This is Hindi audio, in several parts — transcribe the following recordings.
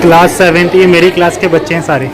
क्लास 7th, ये मेरी क्लास के बच्चे हैं सारे।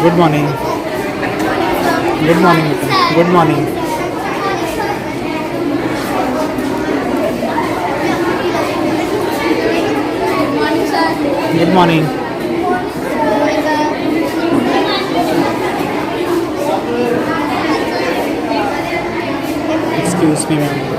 Good morning, good morning, good morning. Good morning. Excuse me ma'am.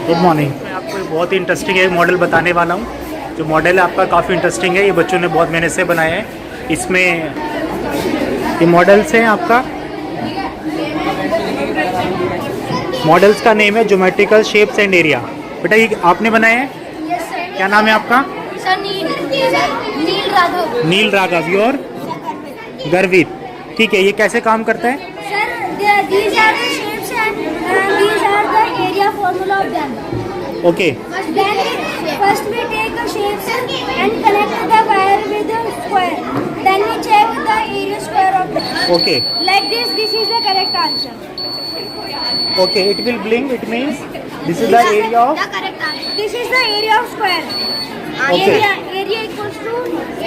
Good morning. मैं आपको एक बहुत ही इंटरेस्टिंग एक मॉडल बताने वाला हूँ। जो मॉडल है आपका काफ़ी इंटरेस्टिंग है, ये बच्चों ने बहुत मेहनत से बनाया है। इसमें ये मॉडल्स हैं आपका, मॉडल्स का नेम है ज्योमेट्रिकल शेप्स एंड एरिया। बेटा ये आपने बनाया है? क्या नाम है आपका? सर नील राघव। नील राघव। योर? गर्वित। ठीक है, ये कैसे काम करता है? Sir, these are the shapes and these are the area formula of them. Okay First we take the shapes and connect the wire with the square. Then we check the area square of them. Okay Like this is the correct answer. Okay, it will blink, it means this is the area of. The correct answer. This is the area of square. Okay. Area equals to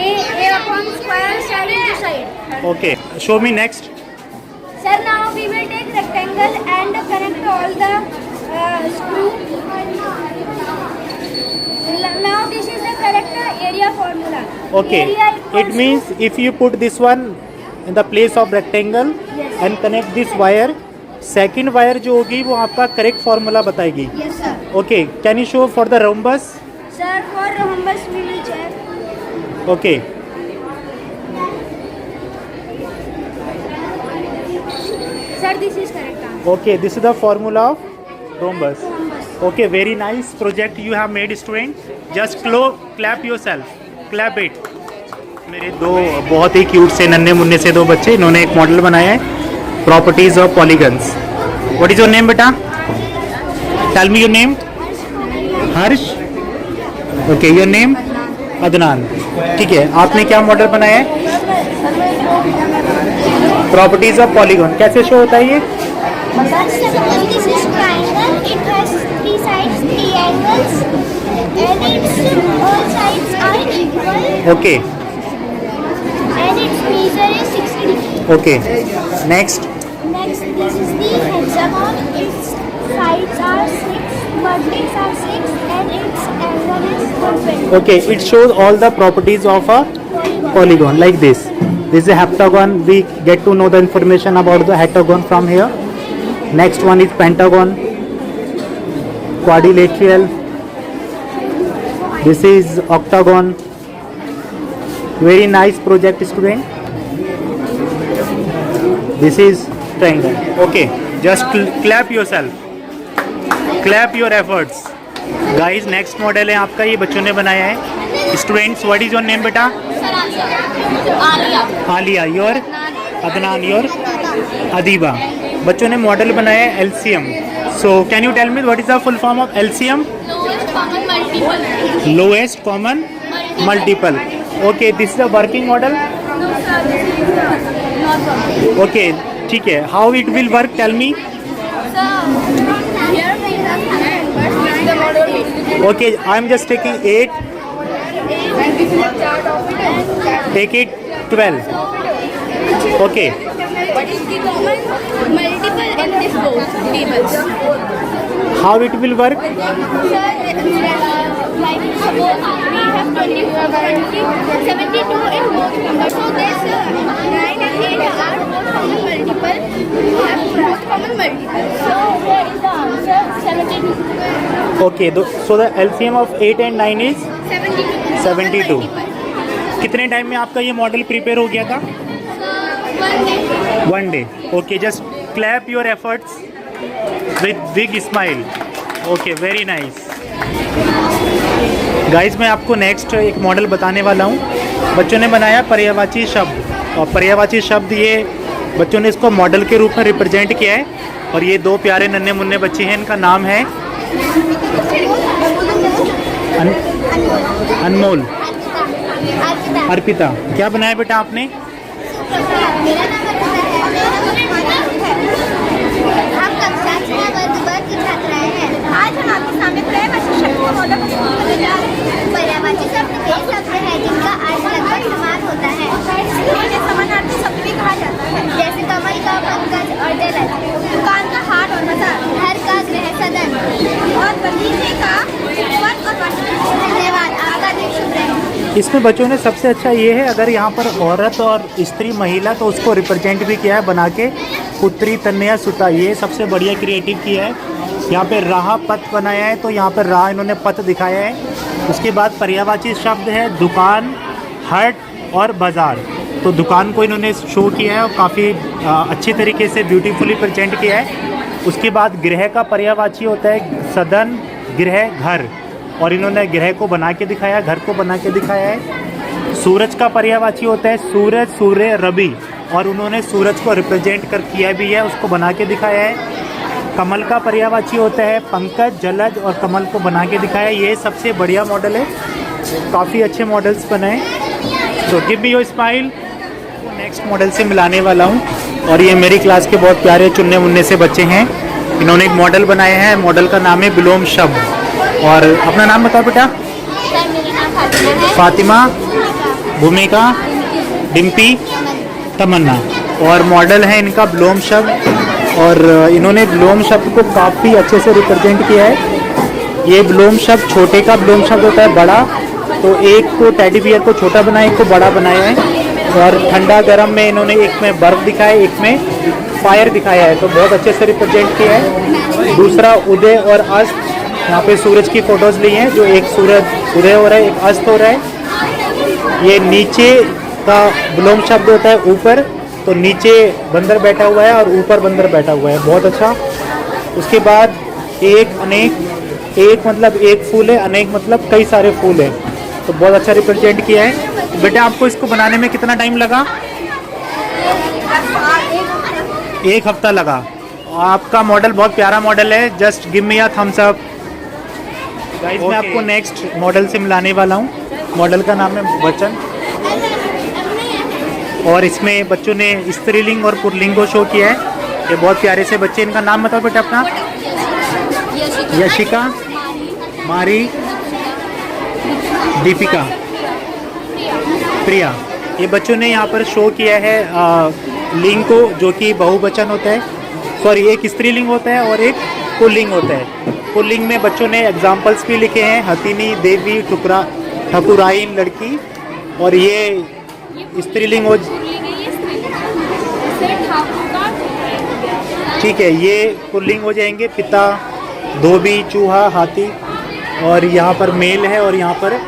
a upon square side into side. Okay, show me next. Sir, now we will take rectangle and connect all the screw. Now this is the correct area formula. Okay, Area it equals means if you put this one in the place of rectangle Yes. and connect this wire, second wire जो होगी वो आपका करेक्ट फार्मूला बताएगी। to, yes sir. Okay, can you show for the rhombus? Sir, for rhombus we will check. Okay, Sir, this is correct answer. Okay, this is the formula of rhombus. Rhombus. Okay, very nice project you have made student. Just clap your self, clap it. मेरे दो बहुत ही क्यूट से नन्हे मुन्ने से दो बच्चे, इन्होंने एक मॉडल बनाया है, properties of polygons. What is your name बेटा? Tell me your name. Harsh. Okay, your name? Adnan. ठीक है, आपने क्या मॉडल बनाया है? प्रॉपर्टीज ऑफ पॉलीगन कैसे शो होता है ये? This is triangle. It has three sides, three angles, and its all sides are equal. Okay And its measure is 60 degrees. Okay, next. Next, this is the hexagon. Its sides are 6, vertex are 6, and its angle is 120. Okay, it shows all the properties of a polygon like this. This is a heptagon. We get to know the information about the heptagon from here. Next one is pentagon, quadrilateral. This is octagon. Very nice project, student. This is triangle. Okay, just clap yourself. Clap your efforts. Guys next model है आपका, ये बच्चों ने बनाया है। Students, what is your name बेटा? आलिया। योर? अदनान। योर? अदीबा। बच्चों ने मॉडल बनाया है LCM. So can you tell me what is the full form of LCM? lowest common multiple. Lowest common multiple. Okay, this is a working model. No sir, this is not working. Okay, ठीक है. How it will work? Tell me. So here we have 100, but the model is Okay, I am just taking 8. and this is a chart of it and Take it 12. Okay. what is the common multiple in this both tables? How it will work? Sir, like suppose we have 72 in both numbers. So this 9 and 8 are both common multiple. Have both common multiple. So here is the answer 72. Okay, so the LCM of 8 and 9 is 72. 72. कितने टाइम में आपका ये मॉडल प्रिपेयर हो गया था? So 1 day. 1 day. Okay, just clap your efforts with big smile. Okay, very nice. Guys, मैं आपको नेक्स्ट एक मॉडल बताने वाला हूँ. बच्चों ने बनाया पर्यायवाची शब्द, और पर्यायवाची शब्द ये बच्चों ने इसको मॉडल के रूप में रिप्रेजेंट किया है. और ये दो प्यारे नन्हे मुन्ने बच्चे हैं, इनका नाम है अनमोल, अर्पिता. क्या बनाया बेटा आपने? मेरा नाम हम कक्षा 6 वर्ग ब की छात्राएं हैं. आज हम आपके सामने पर्यायवाची शब्द का मॉडल प्रस्तुत करने जा रहे हैं. पर्यायवाची शब्द वे शब्द है जिनका अर्थ लगभग समान होता है. इन्हें समानार्थी शब्द भी कहा जाता है, जैसे कमल का, पंकज और जलज, दुकान का, हाट और बाजार, घर का, गृह, सदन और बगीचे का, वन और वन. धन्यवाद. आपका दिन शुभ रहे. इसमें बच्चों ने सबसे अच्छा ये है, अगर यहाँ पर औरत और स्त्री महिला, तो उसको रिप्रेजेंट भी किया है बना के. पुत्री, तन्या, सुता, ये सबसे बढ़िया क्रिएटिव किया है. यहाँ पे राह पथ बनाया है, तो यहाँ पर राह इन्होंने पथ दिखाया है. उसके बाद पर्यायवाची शब्द है दुकान, हट और बाज़ार. तो दुकान को इन्होंने शो किया है और काफ़ी अच्छी तरीके से ब्यूटीफुली प्रेजेंट किया है. उसके बाद गृह का पर्यायवाची होता है सदन, गृह, घर, और इन्होंने गृह को बना के दिखाया, घर को बना के दिखाया है. सूरज का पर्यायवाची होता है सूरज, सूर्य, रवि, और उन्होंने सूरज को रिप्रेजेंट कर किया भी है, उसको बना के दिखाया है. कमल का पर्यायवाची होता है पंकज, जलज, और कमल को बना के दिखाया है. ये सबसे बढ़िया मॉडल है, काफ़ी अच्छे मॉडल्स बनाए. तो give me your smile. Next model से मिलाने वाला हूँ, और ये मेरी क्लास के बहुत प्यारे चुन्ने मुन्ने से बच्चे हैं. इन्होंने एक मॉडल बनाया है, मॉडल का नाम है विलोम शब्द. और अपना नाम बताओ बेटा. सर, मेरा नाम फातिमा है. फातिमा, भूमिका, डिम्पी, तमन्ना. और मॉडल है इनका विलोम शब्द, और इन्होंने विलोम शब्द को काफ़ी अच्छे से रिप्रेजेंट किया है. ये विलोम शब्द छोटे का विलोम शब्द होता है बड़ा, तो एक को टेडी बियर को छोटा बनाया, एक को बड़ा बनाया है. और ठंडा गर्म में इन्होंने एक में बर्फ़ दिखाया है, एक में फायर दिखाया है, तो बहुत अच्छे से रिप्रेजेंट किया है. दूसरा उदय और अस्त, यहाँ पे सूरज की फ़ोटोज़ ली हैं, जो एक सूरज उदय हो रहा है, एक अस्त हो रहा है. ये नीचे का विलोम शब्द होता है ऊपर, तो नीचे बंदर बैठा हुआ है और ऊपर बंदर बैठा हुआ है, बहुत अच्छा. उसके बाद एक, अनेक, एक मतलब एक फूल है, अनेक मतलब कई सारे फूल हैं, तो बहुत अच्छा रिप्रेजेंट किया है. तो बेटा आपको इसको बनाने में कितना टाइम लगा? 1 हफ्ता लगा. आपका मॉडल बहुत प्यारा मॉडल है. Just give me a thumbs up. Guys, मैं आपको नेक्स्ट मॉडल से मिलाने वाला हूँ. मॉडल का नाम है वचन, और इसमें बच्चों ने स्त्रीलिंग और पुल्लिंग को शो किया है. ये बहुत प्यारे से बच्चे. इनका नाम बताओ बेटा अपना. यशिका, मारी, दीपिका, प्रिया. ये बच्चों ने यहाँ पर शो किया है लिंग को, जो कि बहुवचन होता है, सॉरी एक स्त्रीलिंग होता है और एक पुल्लिंग होता है. पुल्लिंग में बच्चों ने एग्जाम्पल्स भी लिखे हैं, हथिनी, देवी, ठकुराइन, लड़की. और ये स्त्रीलिंग हो, ठीक है, ये पुल्लिंग हो जाएंगे पिता, धोबी, चूहा, हाथी. और यहाँ पर मेल है और यहाँ पर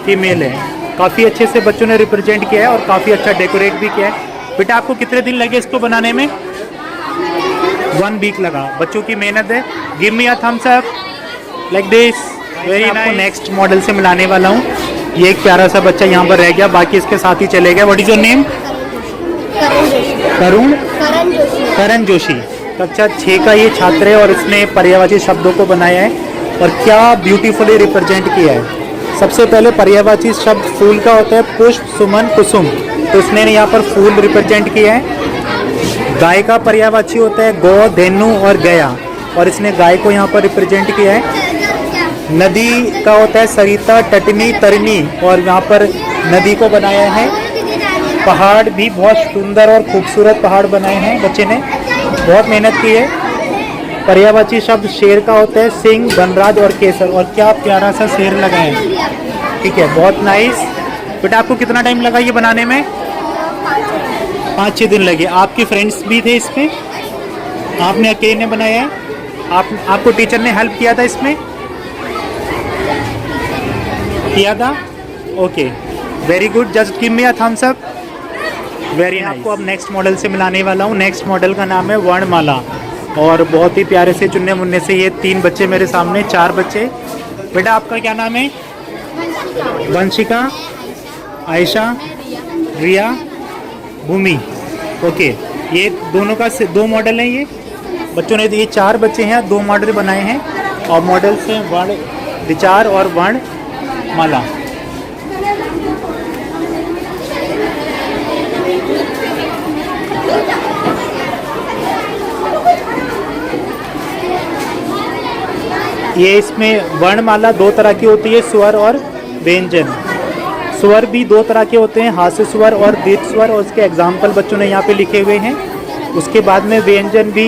फीमेल है. काफ़ी अच्छे से बच्चों ने रिप्रेजेंट किया है और काफ़ी अच्छा डेकोरेट भी किया है. बेटा आपको कितने दिन लगे इसको बनाने में? 1 वीक लगा. बच्चों की मेहनत है. Give me a thumbs up like this. Very nice. Next model से मिलाने वाला हूँ. ये एक प्यारा सा बच्चा यहाँ पर रह गया, बाकी इसके साथ ही चले गए. What is your name? Karan Joshi. कक्षा 6 का ये छात्र है और इसने पर्यायवाची शब्दों को बनाया है. और क्या ब्यूटीफुली रिप्रेजेंट किया है। सबसे पहले पर्यायवाची शब्द फूल का होता है, पुष्प, सुमन, कुसुम, तो उसने यहाँ पर फूल रिप्रेजेंट किया है। गाय का पर्यायवाची होता है गौ, धेनु और गया, और इसने गाय को यहाँ पर रिप्रेजेंट किया है। नदी का होता है सरिता, टटनी, तरनी, और यहाँ पर नदी को बनाया है। पहाड़ भी बहुत सुंदर और खूबसूरत पहाड़ बनाए हैं, बच्चे ने बहुत मेहनत की है। पर्यायवाची शब्द शेर का होता है सिंह, वनराज और केसर, और क्या प्यारा सा शेर लगा है। ठीक है, बहुत नाइस। बेटा आपको कितना टाइम लगा ये बनाने में? 5-6 दिन लगे। आपके फ्रेंड्स भी थे इसमें? आपने अकेले ने बनाया है? आपको टीचर ने हेल्प किया था इसमें? किया था? Okay, very good, just give me a thumbs up. Very nice. आपको अब नेक्स्ट मॉडल से मिलाने वाला हूँ। नेक्स्ट मॉडल का नाम है वर्णमाला, और बहुत ही प्यारे से चुन्ने मुन्ने से ये 3 बच्चे मेरे सामने, 4 बच्चे। बेटा आपका क्या नाम है? वंशिका, आयशा, रिया, भूमि। ओके, ये दोनों का 2 मॉडल हैं। ये बच्चों ने, ये 4 बच्चे हैं, 2 मॉडल बनाए हैं, और मॉडल्स हैं वर्ण विचार और वर्णमाला। ये इसमें वर्णमाला 2 तरह की होती है, स्वर और व्यंजन। स्वर भी 2 तरह के होते हैं, हास्य स्वर और दीर्घ स्वर, और उसके एग्जाम्पल बच्चों ने यहाँ पे लिखे हुए हैं। उसके बाद में व्यंजन भी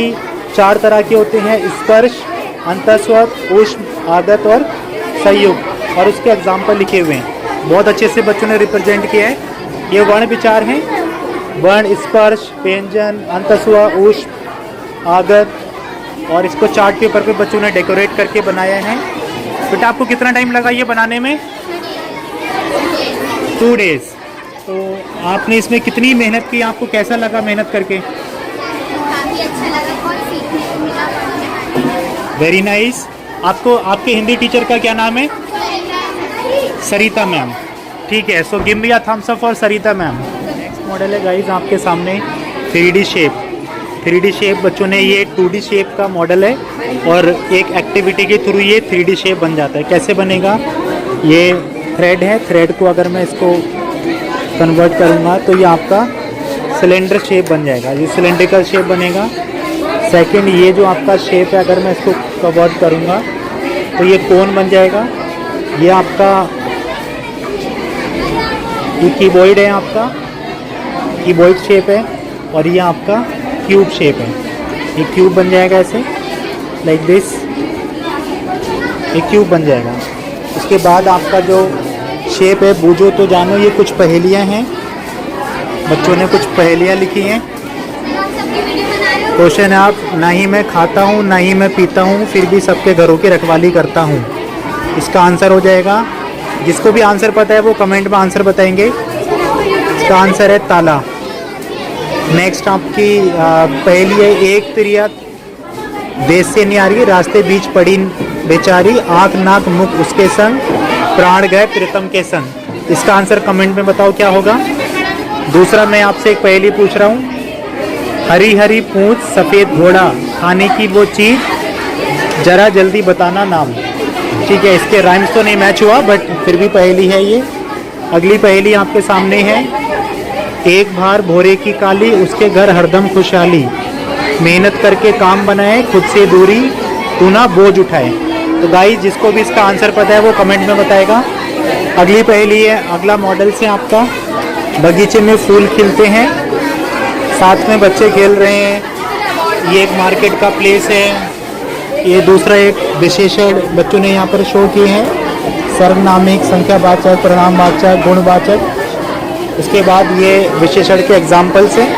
4 तरह के होते हैं, स्पर्श, अंतस्वर, ऊष्म, आगत और संयुक्त, और उसके एग्जाम्पल लिखे हुए हैं। बहुत अच्छे से बच्चों ने रिप्रेजेंट किया है। ये वर्ण विचार हैं, वर्ण, स्पर्श, व्यंजन, अंतस्वर, ऊष्म, आगत, और इसको चार्ट पेपर पे बच्चों ने डेकोरेट करके बनाया है। बेटा आपको कितना टाइम लगा ये बनाने में? 2 डेज। तो आपने इसमें कितनी मेहनत की? आपको कैसा लगा मेहनत करके? काफी अच्छा लगा, बहुत सीखने को मिला। Very nice. आपको, आपके हिंदी टीचर का क्या नाम है? सरिता मैम। ठीक है, so give me a thumbs up for Sarita ma'am. Next model है गाइस आपके सामने 3D शेप। 3D शेप बच्चों ने, ये 2D शेप का मॉडल है, और एक एक्टिविटी के थ्रू ये 3D शेप बन जाता है। कैसे बनेगा? ये थ्रेड है, थ्रेड को अगर मैं इसको कन्वर्ट करूँगा तो ये आपका सिलेंडर शेप बन जाएगा, ये सिलेंड्रिकल शेप बनेगा। सेकंड, ये जो आपका शेप है अगर मैं इसको कन्वर्ट करूँगा तो ये कोन बन जाएगा। ये आपका ये कीबोर्ड है, आपका कीबोर्ड शेप है, और ये आपका क्यूब शेप है। ये क्यूब बन जाएगा ऐसे, लाइक दिस, ये क्यूब बन जाएगा। उसके बाद आपका जो शेप है, बूझो तो जानो, ये कुछ पहेलियाँ हैं, बच्चों ने कुछ पहेलियाँ लिखी हैं। क्वेश्चन है, आप, ना ही मैं खाता हूँ ना ही मैं पीता हूँ, फिर भी सबके घरों की रखवाली करता हूँ। इसका आंसर हो जाएगा, जिसको भी आंसर पता है वो कमेंट में आंसर बताएंगे। इसका आंसर है ताला। नेक्स्ट आपकी पहली है, एक तिरिया देश से न्यारी, रास्ते बीच पड़ी बेचारी, आँख नाक मुख उसके संग, प्राण गए प्रीतम के संग। इसका आंसर कमेंट में बताओ क्या होगा। दूसरा, मैं आपसे एक पहेली पूछ रहा हूँ, हरी हरी पूंछ सफ़ेद घोड़ा, खाने की वो चीज़ जरा जल्दी बताना नाम। ठीक है, इसके राइम्स तो नहीं मैच हुआ, बट फिर भी पहेली है ये। अगली पहेली आपके सामने है, एक बार भोरे की काली, उसके घर हरदम खुशहाली, मेहनत करके काम बनाए, खुद से दूरी, तू ना बोझ उठाए। तो गाइस, जिसको भी इसका आंसर पता है वो कमेंट में बताएगा। अगली पहेली है, अगला मॉडल से आपका, बगीचे में फूल खिलते हैं, साथ में बच्चे खेल रहे हैं, ये एक मार्केट का प्लेस है। ये दूसरा एक विशेषण बच्चों ने यहाँ पर शो किए हैं, सर्वनामिक, संख्यावाचक, परिणामवाचक, गुणवाचक। उसके बाद ये विशेषण के एग्जाम्पल्स हैं।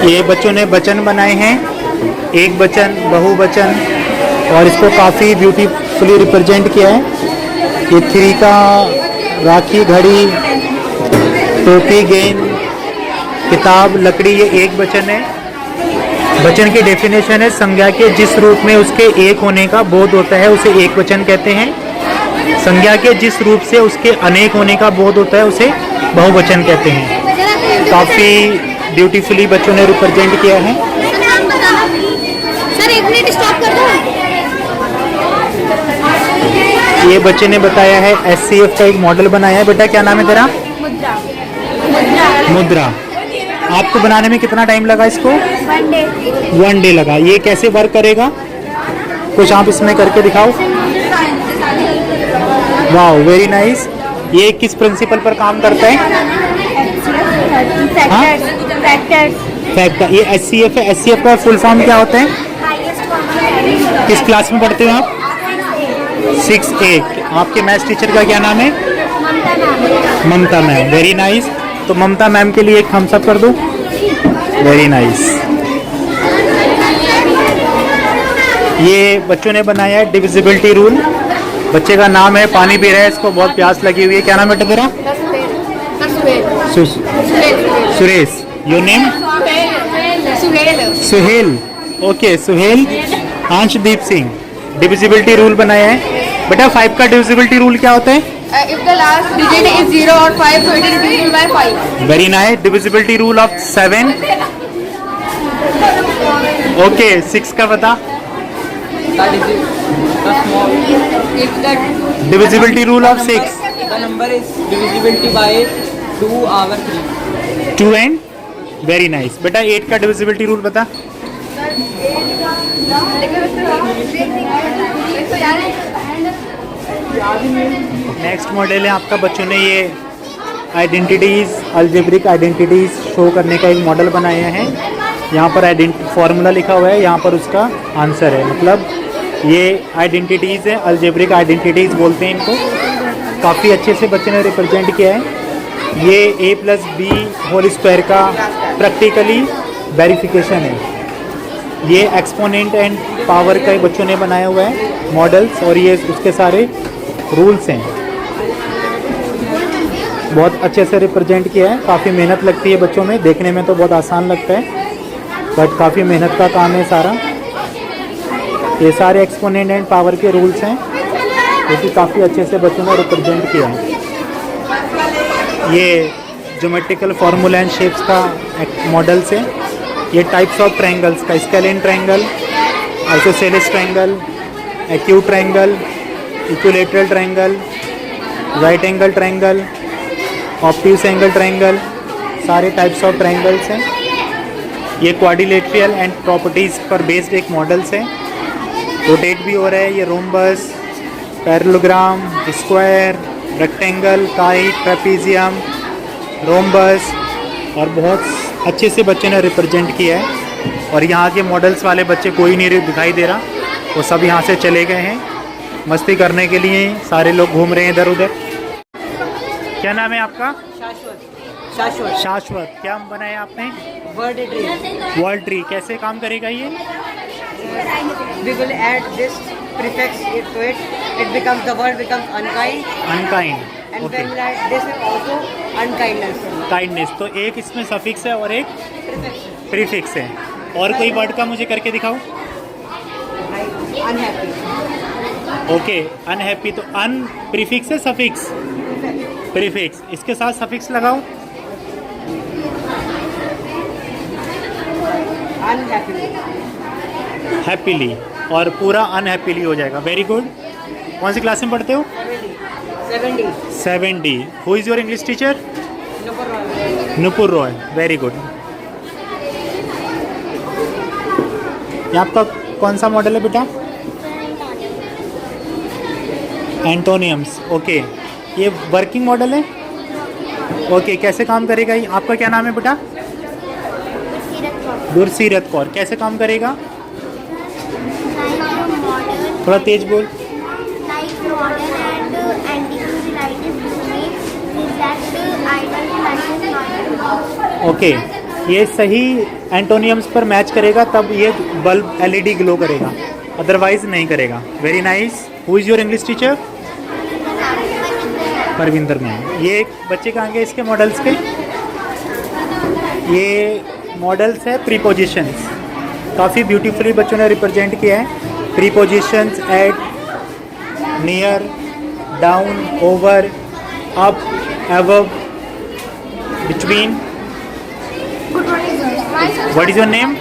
ये बच्चों ने वचन बनाए हैं, एक वचन, बहुवचन, और इसको काफ़ी ब्यूटीफुली रिप्रेजेंट किया है। ये 3 का राखी, घड़ी, टोपी, गेंद, किताब, लकड़ी, ये एक वचन है। वचन की डेफिनेशन है, संज्ञा के जिस रूप में उसके एक होने का बोध होता है उसे एक वचन कहते हैं। संज्ञा के जिस रूप से उसके अनेक होने का बोध होता है उसे बहुवचन कहते हैं। काफ़ी ब्यूटीफुली बच्चों ने रिप्रेजेंट किया है। सर एक एक मिनट स्टॉप कर दो। ये बच्चे ने बताया है SCF का एक मॉडल बनाया है। बेटा क्या नाम है तेरा? मुद्रा। मुद्रा। आपको बनाने में कितना टाइम लगा इसको? 1 डे। 1 डे लगा। ये कैसे वर्क करेगा? कुछ आप इसमें करके दिखाओ। वाह, वेरी नाइस। ये किस प्रिंसिपल पर काम करता है? फैक्टर। ये SCF है। SCF का फुल फॉर्म क्या होता है? किस क्लास में पढ़ते हो आप? 6A। आपके मैथ्स टीचर का क्या नाम है? ममता मैम। Very nice. तो ममता मैम के लिए एक थम्स अप कर दो। Very nice. ये बच्चों ने बनाया है डिविजिबिलिटी रूल। बच्चे का नाम है, पानी पी रहा है, इसको बहुत प्यास लगी हुई है। क्या नाम है बेटा तेरा? Suresh. Your name? Suhel. Okay Suhel. Anshdeep Singh. Divisibility rule बनाया है। बेटा 5 का डिविजिबिलिटी रूल क्या होता है? If the last digit is 0 or 5, so it is divisible by 5. Very nice. Divisibility rule of 7। Okay 6 का बता। That is the small. If the divisibility rule of 6। The number is divisibility by 2 over 3. 2 and. Very nice. बेटा 8 का डिविजिबिलिटी रूल बता। नेक्स्ट मॉडल है आपका। बच्चों ने ये आइडेंटिटीज़, अलजेब्रिक आइडेंटिटीज़ शो करने का एक मॉडल बनाया है। यहाँ पर फॉर्मूला लिखा हुआ है, यहाँ पर उसका आंसर है। मतलब ये आइडेंटिटीज़ है, अलजेब्रिक आइडेंटिटीज़ बोलते हैं इनको। काफ़ी अच्छे से बच्चे ने रिप्रेजेंट किया है। ये a+b² का प्रैक्टिकली वेरिफिकेशन है। ये एक्सपोनेंट एंड पावर का बच्चों ने बनाया हुआ है मॉडल्स, और ये उसके सारे रूल्स हैं। बहुत अच्छे से रिप्रेजेंट किया है। काफ़ी मेहनत लगती है बच्चों में। देखने में तो बहुत आसान लगता है, बट काफ़ी मेहनत का काम है सारा। ये सारे एक्सपोनेंट एंड पावर के रूल्स हैं, जो कि काफ़ी अच्छे से बच्चों ने रिप्रेजेंट किया है। ये ज्योमेट्रिकल फार्मूला एंड शेप्स का मॉडल्स है। ये टाइप्स ऑफ ट्रायंगल्स का scalene triangle, isosceles triangle, acute triangle, equilateral triangle, right angle triangle, obtuse angle triangle, सारे टाइप्स ऑफ ट्रायंगल्स हैं। ये क्वाड्रिलेटरल एंड प्रॉपर्टीज़ पर बेस्ड एक मॉडल्स है। रोटेट भी हो रहा है। ये rhombus, parallelogram, square, rectangle, kite, trapezium, rhombus, और बहुत अच्छे से बच्चे ने रिप्रेजेंट किया है। और यहाँ के मॉडल्स वाले बच्चे कोई नहीं दिखाई दे रहा, वो सब यहाँ से चले गए हैं मस्ती करने के लिए। सारे लोग घूम रहे हैं इधर उधर। क्या नाम है आपका? शाश्वत। शाश्वत। क्या बनाया आपने? Word tree. World tree. कैसे काम करेगा ये? We will add this prefix to it. It becomes, the word becomes unkind. Unkind. And okay. when we add this also unkindness. Kindness. तो एक इसमें सफिक्स है और एक Prefix. प्रीफिक्स है। और कोई वर्ड का मुझे करके दिखाओ। Like unhappy. Okay unhappy. तो अन प्रीफिक्स है, सफिक्स प्रीफिक्स। इसके साथ सफिक्स लगाओ। Unhappy. हैप्पीली, और पूरा अनहैप्पीली हो जाएगा। Very good. कौन सी क्लास में पढ़ते हो? 70. 7D। Who is your English teacher? Number 1. Nupur Roy. Very good. ये आपका कौन सा मॉडल है बेटा? एंटोनियम्स। ओके। ये वर्किंग मॉडल है। ओके कैसे काम करेगा ये? आपका क्या नाम है बेटा? गुरसीरत कौर। कैसे काम करेगा? थोड़ा तेज बोल। ओके ये सही एंटोनियम्स पर मैच करेगा तब ये बल्ब LED ग्लो करेगा, अदरवाइज नहीं करेगा। Very nice. Who is your English teacher? Parvinder ma'am. ये बच्चे कहाँ गए इसके मॉडल्स के? ये मॉडल्स है प्रीपोजिशंस। काफ़ी ब्यूटीफुली बच्चों ने रिप्रेजेंट किया है। Prepositions at, near, down, over, up, above, between. What is your name?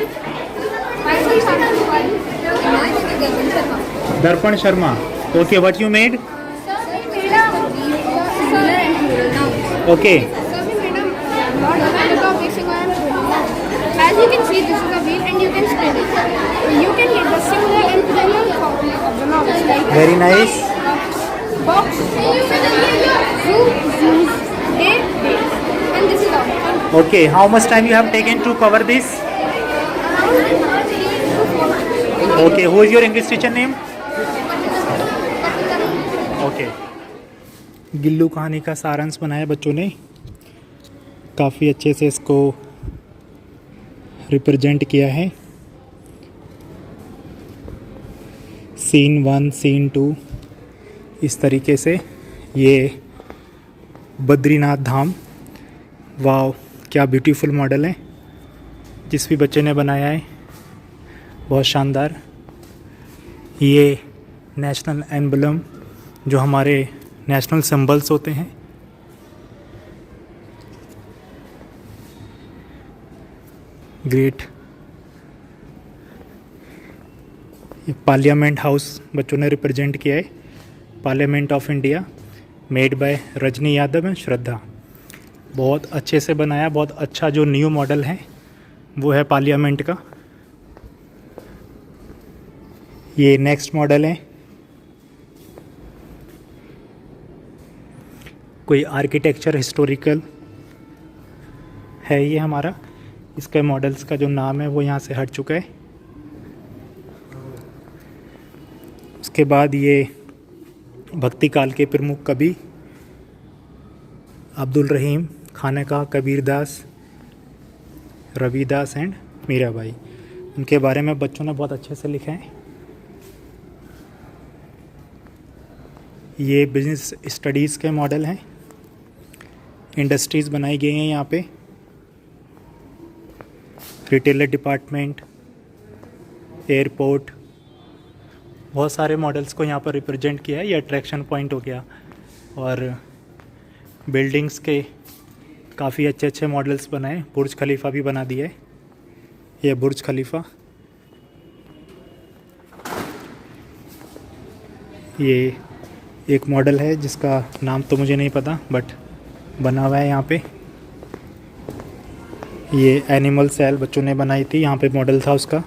Darpan Sharma. Okay, what you made? Okay. As you can see, this is a wheel and you can spin it. You can hit the singular and plural copy of the mouse. Like Very nice. box, zoom, date, and this is all. Okay, how much time you have taken to cover this? Okay, who is your English teacher name? Okay. Gillu कहानी का सारांश बनाया बच्चों ने, काफ़ी अच्छे से इसको रिप्रेजेंट किया है। सीन 1, सीन 2 इस तरीके से। ये बद्रीनाथ धाम, वाव क्या ब्यूटीफुल मॉडल है जिस भी बच्चे ने बनाया है, बहुत शानदार। ये नेशनल एम्बलम, जो हमारे नेशनल सिंबल्स होते हैं, ग्रेट। ये पार्लियामेंट हाउस बच्चों ने रिप्रेजेंट किया है, parliament of India, made by Rajni Yadav and Shraddha. बहुत अच्छे से बनाया, बहुत अच्छा। जो न्यू मॉडल है वो है पार्लियामेंट का। ये नेक्स्ट मॉडल है, कोई आर्किटेक्चर हिस्टोरिकल है ये हमारा। इसके मॉडल्स का जो नाम है वो यहाँ से हट चुका है। उसके बाद ये भक्ति काल के प्रमुख कवि अब्दुल रहीम खानका, कबीरदास, रविदास एंड मीराबाई, उनके बारे में बच्चों ने बहुत अच्छे से लिखा है। ये बिजनेस स्टडीज़ के मॉडल हैं, इंडस्ट्रीज़ बनाई गई हैं यहाँ पे, रिटेलर डिपार्टमेंट, एयरपोर्ट, बहुत सारे मॉडल्स को यहाँ पर रिप्रेजेंट किया है। ये अट्रैक्शन पॉइंट हो गया। और बिल्डिंग्स के काफ़ी अच्छे अच्छे मॉडल्स बनाए, बुर्ज खलीफा भी बना दिया है। ये बुर्ज खलीफा, ये एक मॉडल है जिसका नाम तो मुझे नहीं पता, बट बना हुआ है यहाँ पे। ये एनिमल सेल बच्चों ने बनाई थी, यहाँ पे मॉडल था उसका।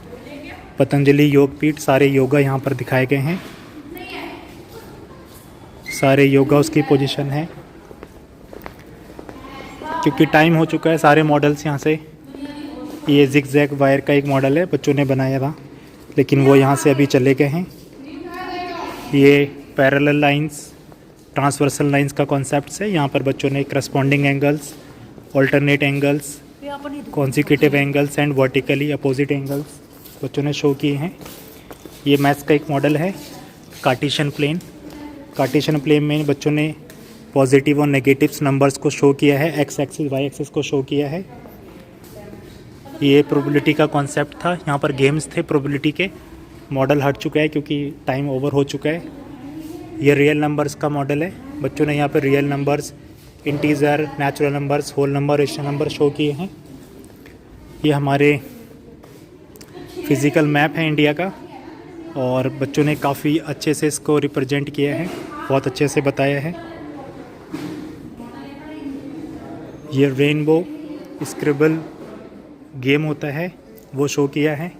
पतंजलि योगपीठ, सारे योगा यहाँ पर दिखाए गए हैं, सारे योगा उसकी पोजीशन है। क्योंकि टाइम हो चुका है, सारे मॉडल्स यहाँ से। ये जिगजैग वायर का एक मॉडल है, बच्चों ने बनाया था, लेकिन वो यहाँ से अभी चले गए हैं। ये पैरेलल लाइंस, ट्रांसवर्सल लाइंस का कॉन्सेप्ट है। यहाँ पर बच्चों ने corresponding angles, alternate angles, consecutive angles and vertically opposite angles बच्चों ने शो किए हैं। ये मैथ्स का एक मॉडल है, कार्टेशियन प्लेन। कार्टेशियन प्लेन में बच्चों ने पॉजिटिव और नेगेटिव्स नंबर्स को शो किया है, एक्स एक्सिस वाई एक्सिस को शो किया है। ये प्रोबेबिलिटी का कॉन्सेप्ट था, यहाँ पर गेम्स थे प्रोबेबिलिटी के। मॉडल हट चुका है क्योंकि टाइम ओवर हो चुका है। ये रियल नंबर्स का मॉडल है, बच्चों ने यहाँ पर real numbers, integer, natural numbers, whole number, rational number show किए हैं। ये हमारे फिज़िकल मैप है इंडिया का, और बच्चों ने काफ़ी अच्छे से इसको रिप्रेजेंट किया है, बहुत अच्छे से बताया है। ये रेनबो स्क्रिबल गेम होता है वो शो किया है।